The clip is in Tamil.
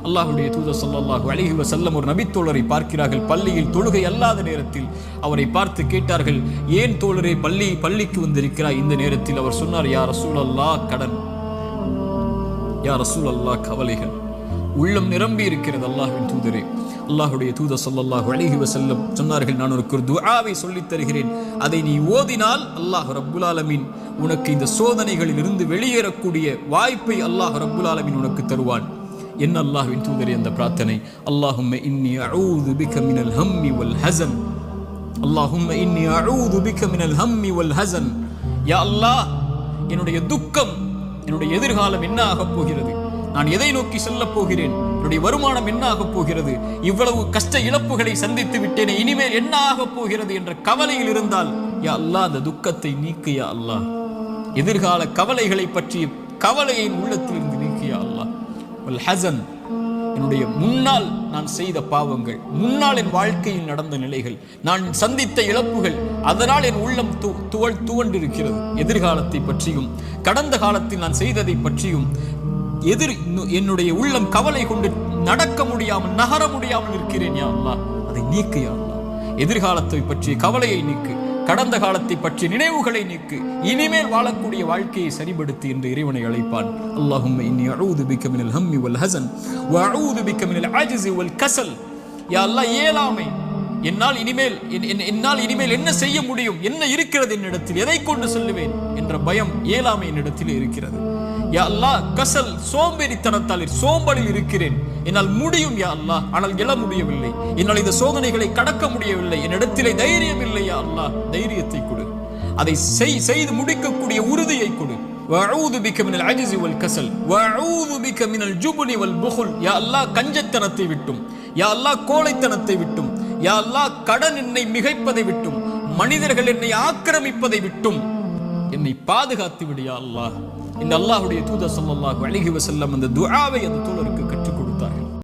அல்லாஹ்வுடைய தூதர் ஸல்லல்லாஹு அலைஹி வஸல்லம் ஒரு நபித்தோழரை பார்க்கிறார்கள். பள்ளியில் தொழுகை அல்லாத நேரத்தில் அவரை பார்த்து கேட்டார்கள், ஏன் தோழரே பள்ளிக்கு வந்திருக்கிறாய் இந்த நேரத்தில்? அவர் சொன்னார், யா ரசூலல்லாஹ், கடன், யா ரசூலல்லாஹ், கவலைகள். உள்ளம் நிரம்பி இருக்கிறது அல்லாஹ்வின் தூதரே. அல்லாஹ்வுடைய தூதர் ஸல்லல்லாஹு அலைஹி வஸல்லம் சொன்னார்கள், நான் உனக்கு ஒரு துஆவை சொல்லித் தருகிறேன், அதை நீ ஓதினால் அல்லாஹ் ரப்புல் ஆலமீன் உனக்கு இந்த சோதனைகளில் இருந்து வெளியேறக்கூடிய வாய்ப்பை அல்லாஹ் ரப்புல் ஆலமீன் உனக்கு தருவான். என்ன அல்லாஹ்வின் தூதரே அந்த பிரார்த்தனை? அல்லாஹும்ம இன்னி அஊது பிக மினல் ஹம்மி வல் ஹஸன், அல்லாஹும்ம இன்னி அஊது பிக மினல் ஹம்மி வல் ஹஸன். யா அல்லாஹ், என்னுடைய துக்கம், என்னுடைய எதிர்காலம் என்ன ஆகப் போகிறது, நான் எதை நோக்கி செல்லப் போகிறேன், என்னுடைய வருமானம் என்ன ஆகப் போகிறது, இவ்வளவு கஷ்ட இழப்புகளை சந்தித்து விட்டேனே, இனிமேல் என்ன ஆகப் போகிறது என்ற கவலையில் இருந்தால், யா அல்லாஹ், அந்த துக்கத்தை நீக்கு யா அல்லாஹ். எதிர்கால கவலைகளை பற்றிய கவலையை உள்ளத்தில் இருந்து நீக்கு யா அல்லாஹ். வல் ஹஸன், என்னுடைய முன்னால் நான் செய்த பாவங்கள், முன்னால் என் வாழ்க்கையில் நடந்த நிலைகள், நான் சந்தித்த இழப்புகள், அதனால் என் உள்ளம் துவண்டிருக்கிறது. எதிர்காலத்தை பற்றியும் கடந்த காலத்தில் நான் செய்ததை பற்றியும் என்னுடைய உள்ளம் கவலை கொண்டு நடக்க முடியாமல், நகர முடியாமல் இருக்கிறேன் யா அல்லாஹ். அதை நீக்கு யா அல்லாஹ். எதிர்காலத்தை பற்றிய கவலையை நீக்கு, கடந்த காலத்தை பற்றிய நினைவுகளை நீக்கு, இனிமேல் வாழக்கூடிய வாழ்க்கையை சரிபடுத்தி என்று இறைவனை அழைப்பான். அல்லாஹும்ம இன்னி அஊது பிக மினல் ஹம்மி வல் ஹஸன் வ அஊது பிக மினல் அஜ்ஸி வல் கஸல். யா அல்லாஹ், இயலாமை, என்னால் இனிமேல் என்ன செய்ய முடியும், என்ன இருக்கிறது என்னிடத்தில், எதை கொண்டு செல்லுவேன் என்ற பயம், இயலாமை என்னிடத்தில் இருக்கிறது. யா அல்லாஹ், கசல், சோம்பேறித்தனத்தால் சோம்பலில் இருக்கிறேன், என்னால் முடியும் யா அல்லாஹ், ஆனால் எழ முடியவில்லை, என்னால் இந்த சோதனைகளை கடக்க முடியவில்லை, என்னிடத்திலே தைரியம் இல்லை யா அல்லாஹ், தைரியத்தை கொடு, அதை செய்து முடிக்கக்கூடிய உறுதியை கொடு. வஅஊது பிக மினல் அஜ்ஸி வல் கஸல் வஅஊது பிக மினல் ஜுப்னி வல் புகுல். யா அல்லாஹ், கஞ்சத்தனத்தை விட்டும், யா அல்லாஹ், கோழைத்தனத்தை விட்டும், யா அல்லாஹ், கடன் என்னை மிகைப்பதை விட்டும், மனிதர்கள் என்னை ஆக்கிரமிப்பதை விட்டும் என்னை பாதுகாத்து விடு யா அல்லாஹ். இந்த அல்லாஹ்வுடைய தூதர் ஸல்லல்லாஹு அலைஹி வஸல்லம் அந்த துஆவை அந்த தோழருக்கு